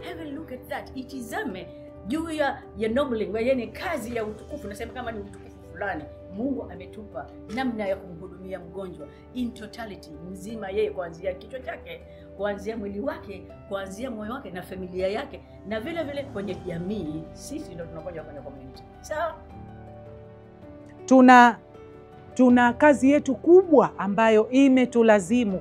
have a look at that. Itizame juu ya nobling, yani kazi ya utukufu. Nasema kama ni utukufu fulani Mungu ametupa namna ya kumhudumia mgonjwa in totality, mzima yeye, kuanzia kichwa chake, kuanzia mwili wake, kuanzia moyo wake na familia yake, na vile vile kwenye jamii. Sisi ndio tunakuja kwenye community. Sawa? Tuna kazi yetu kubwa ambayo imetulazimu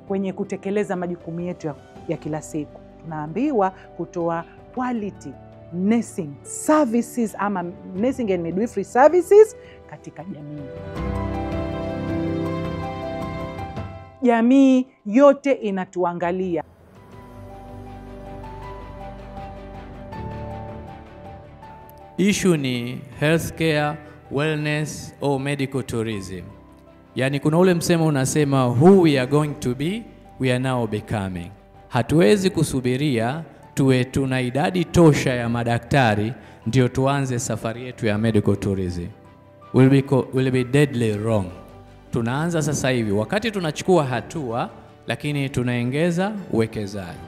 kwenye kutekeleza majukumu yetu ya kila siku. Tunaambiwa kutoa quality nursing services ama nursing and midwifery services katika jamii. Jamii yote inatuangalia. Issue ni healthcare, wellness or medical tourism. Yani kuna ule msemo unasema who we are going to be, we are now becoming. Hatuwezi kusubiria tuwe tuna idadi tosha ya madaktari ndio tuanze safari yetu ya medical tourism. Will be deadly wrong. Tunaanza sasa hivi wakati tunachukua hatua, lakini tunaongeza uwekezaji.